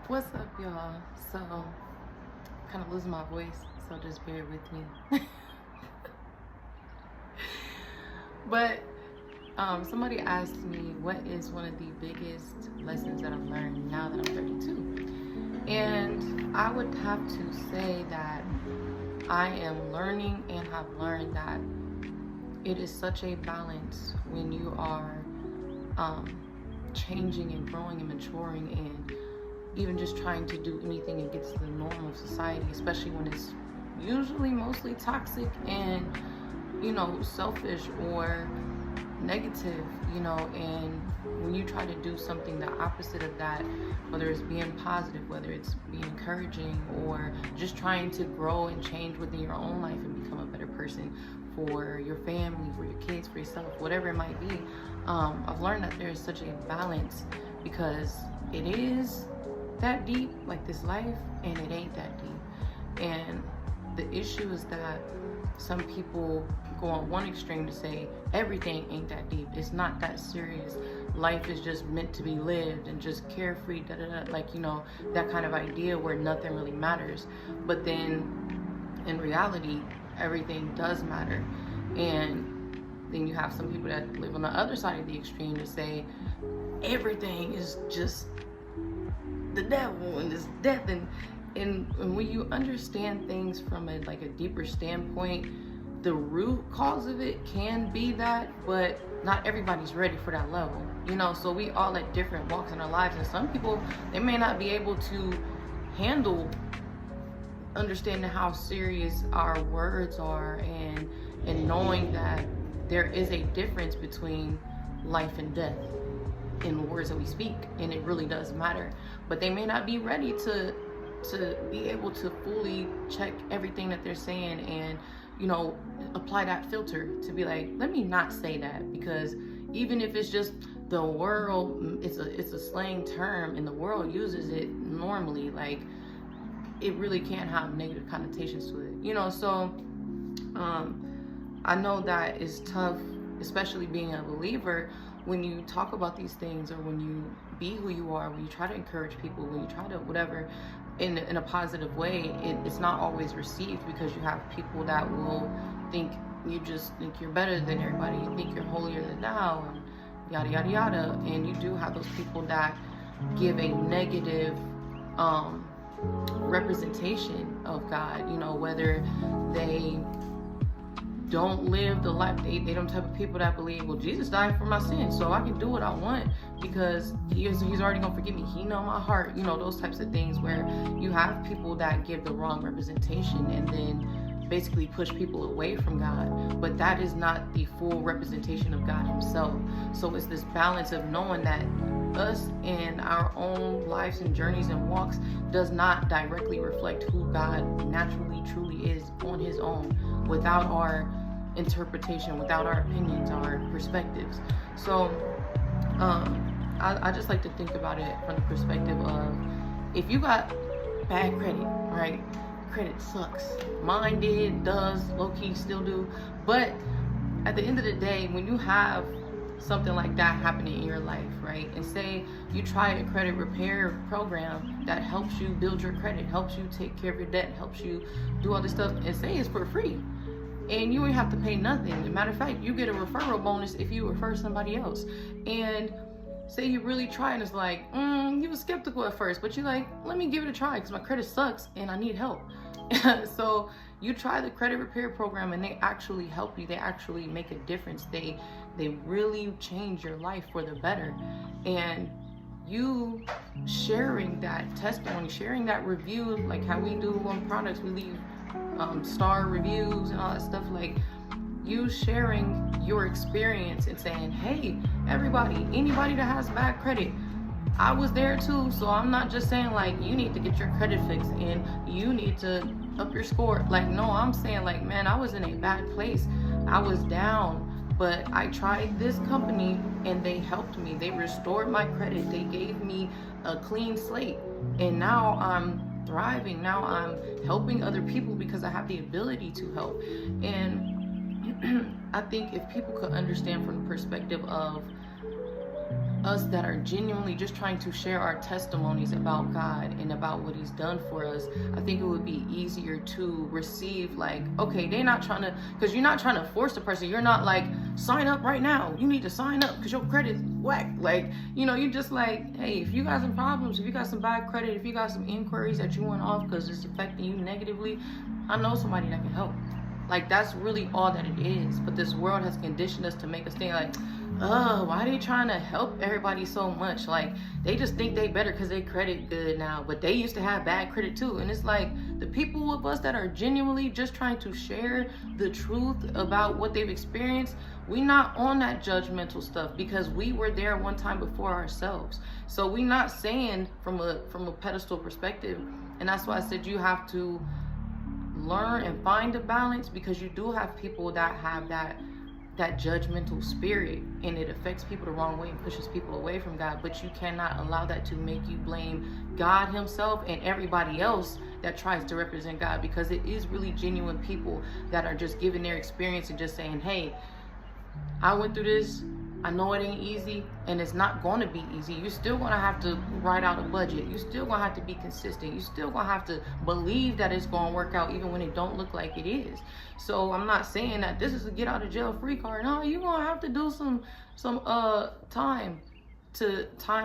What's up, y'all? So, kind of losing my voice, so just bear with me. But somebody asked me what is one of the biggest lessons that I've learned now that I'm 32. And I would have to say that I am learning and have learned that it is such a balance when you are um, changing and growing and maturing and even just trying to do anything against the norm of society, especially when it's usually mostly toxic and, selfish or negative, and when you try to do something the opposite of that, whether it's being positive, whether it's being encouraging, or just trying to grow and change within your own life and become a better person for your family, for your kids, for yourself, whatever it might be, I've learned that there is such a balance because it is that deep, like this life, and it ain't that deep. And the issue is that some people go on one extreme to say everything ain't that deep. It's not that serious. Life is just meant to be lived and just carefree, da da da. Like, that kind of idea where nothing really matters. But then in reality, everything does matter. And then you have some people that live on the other side of the extreme to say everything is just the devil and this death, and when you understand things from a deeper standpoint, the root cause of it can be that, but not everybody's ready for that level, so we all at different walks in our lives, and some people, they may not be able to handle understanding how serious our words are, and knowing that there is a difference between life and death in the words that we speak, and it really does matter. But they may not be ready to be able to fully check everything that they're saying and apply that filter to be like, let me not say that, because even if it's just the world, it's a slang term and the world uses it normally, like it really can't have negative connotations to it, so I know that is tough, especially being a believer, when you talk about these things, or when you be who you are, when you try to encourage people, when you try to whatever in a positive way, it's not always received, because you have people that will think you're better than everybody, you think you're holier than thou, and yada yada yada. And you do have those people that give a negative representation of God, whether they don't live the life, they don't type of people that believe, well, Jesus died for my sins, so I can do what I want because he's already gonna forgive me, he know my heart, those types of things, where you have people that give the wrong representation and then basically push people away from God. But that is not the full representation of God himself. So it's this balance of knowing that us in our own lives and journeys and walks does not directly reflect who God naturally truly is on his own, without our interpretation, without our opinions, our perspectives. So I just like to think about it from the perspective of, if you got bad credit, right? Credit sucks. Mine did, does, low-key still do. But at the end of the day, when you have something like that happening in your life, right? And say you try a credit repair program that helps you build your credit, helps you take care of your debt, helps you do all this stuff, and say it's for free. And you don't have to pay nothing. As a matter of fact, you get a referral bonus if you refer somebody else. And say you really try and it's like, you were skeptical at first, but you're like, let me give it a try because my credit sucks and I need help. So you try the credit repair program and they actually help you. They actually make a difference. They really change your life for the better. And you sharing that testimony, sharing that review, like how we do on products, we leave star reviews and all that stuff, like you sharing your experience and saying, hey, anybody that has bad credit, I was there too. So I'm not just saying like you need to get your credit fixed and you need to up your score. Like, no, I'm saying like, man, I was in a bad place, I was down, but I tried this company and they helped me. They restored my credit. They gave me a clean slate, and now I'm thriving. Now I'm helping other people because I have the ability to help. And I think if people could understand from the perspective of us that are genuinely just trying to share our testimonies about God and about what he's done for us, I think it would be easier to receive, like, okay, they're not trying to, because you're not trying to force the person. You're not like, sign up right now, you need to sign up because your credit's whack. Like, you know, you're just like, hey, if you got some problems, if you got some bad credit, if you got some inquiries that you want off because it's affecting you negatively, I know somebody that can help. Like, that's really all that it is. But this world has conditioned us to make us think like, oh, why are they trying to help everybody so much? Like, they just think they better because they credit good now, but they used to have bad credit too. And it's like, the people of us that are genuinely just trying to share the truth about what they've experienced, we not on that judgmental stuff because we were there one time before ourselves. So we not saying from a pedestal perspective. And that's why I said you have to learn and find a balance, because you do have people that have that judgmental spirit, and it affects people the wrong way and pushes people away from God. But you cannot allow that to make you blame God himself and everybody else that tries to represent God, because it is really genuine people that are just giving their experience and just saying, hey, I went through this, I know it ain't easy, and it's not going to be easy. You're still going to have to write out a budget. You're still going to have to be consistent. You're still going to have to believe that it's going to work out even when it don't look like it is. So I'm not saying that this is a get out of jail free card. No, you're going to have to do some time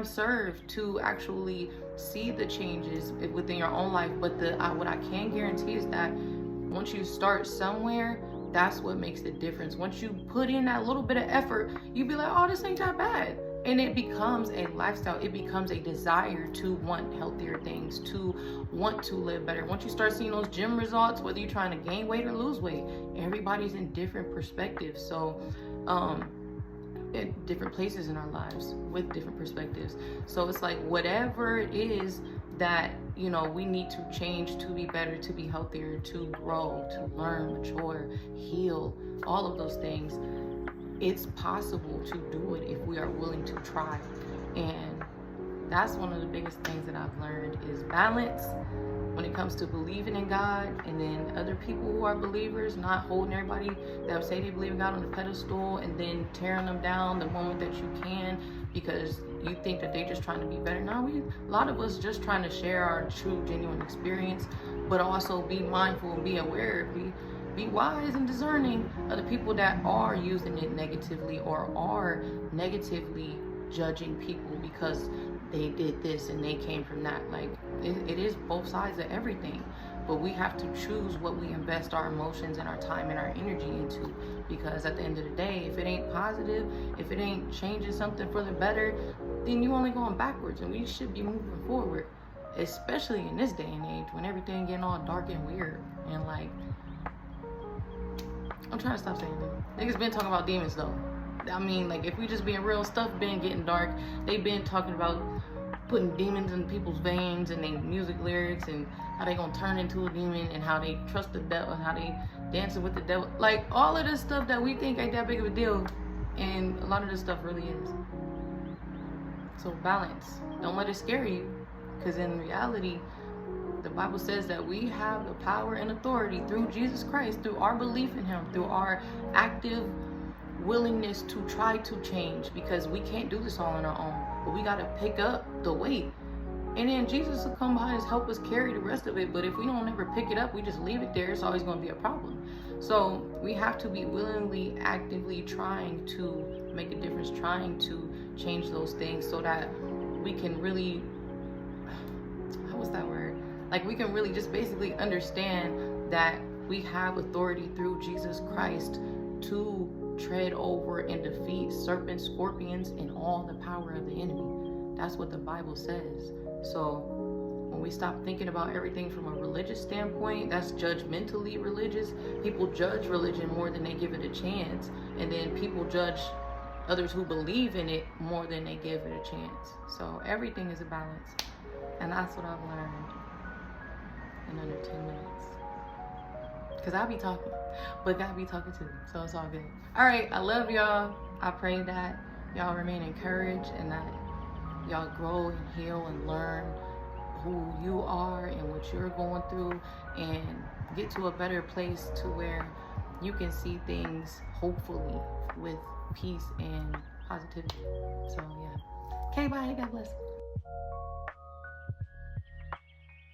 served to actually see the changes within your own life. But what I can guarantee is that once you start somewhere, that's what makes the difference. Once you put in that little bit of effort, you be like, oh, this ain't that bad. And it becomes a lifestyle. It becomes a desire to want healthier things, to want to live better. Once you start seeing those gym results, whether you're trying to gain weight or lose weight, everybody's in different perspectives. So, at different places in our lives with different perspectives. So it's like, whatever it is that, you know, we need to change to be better, to be healthier, to grow, to learn, mature, heal, all of those things, it's possible to do it if we are willing to try. And that's one of the biggest things that I've learned is balance when it comes to believing in God, and then other people who are believers, not holding everybody that say they believe in God on the pedestal and then tearing them down the moment that you can because you think that they're just trying to be better. No, a lot of us just trying to share our true, genuine experience, but also be mindful and be aware, be wise and discerning of the people that are using it negatively or are negatively judging people because they did this and they came from that. Like, it is both sides of everything, but we have to choose what we invest our emotions and our time and our energy into, because at the end of the day, if it ain't positive, if it ain't changing something for the better, then you only going backwards, and we should be moving forward, especially in this day and age when everything getting all dark and weird. And like, I'm trying to stop saying that. Niggas been talking about demons though. I mean, like, if we just being real, stuff been getting dark. They've been talking about putting demons in people's veins and their music lyrics, and how they gonna turn into a demon, and how they trust the devil, and how they dancing with the devil. Like, all of this stuff that we think ain't that big of a deal, and a lot of this stuff really is. So balance. Don't let it scare you, because in reality, the Bible says that we have the power and authority through Jesus Christ, through our belief in him, through our active willingness to try to change, because we can't do this all on our own, but we got to pick up the weight, and then Jesus will come behind us, help us carry the rest of it. But if we don't ever pick it up, we just leave it there, it's always going to be a problem. So we have to be willingly, actively trying to make a difference, trying to change those things, so that we can really, what's that word, like, we can really just basically understand that we have authority through Jesus Christ to tread over and defeat serpents, scorpions, and all the power of the enemy. That's what the Bible says. So when we stop thinking about everything from a religious standpoint, that's judgmentally religious. People judge religion more than they give it a chance, and then people judge others who believe in it more than they give it a chance. So everything is a balance, and that's what I've learned in under 10 minutes. Because I be talking, but God be talking too, so it's all good. All right, I love y'all. I pray that y'all remain encouraged, and that y'all grow and heal and learn who you are and what you're going through, and get to a better place to where you can see things, hopefully, with peace and positivity. So yeah, Okay, bye. God bless.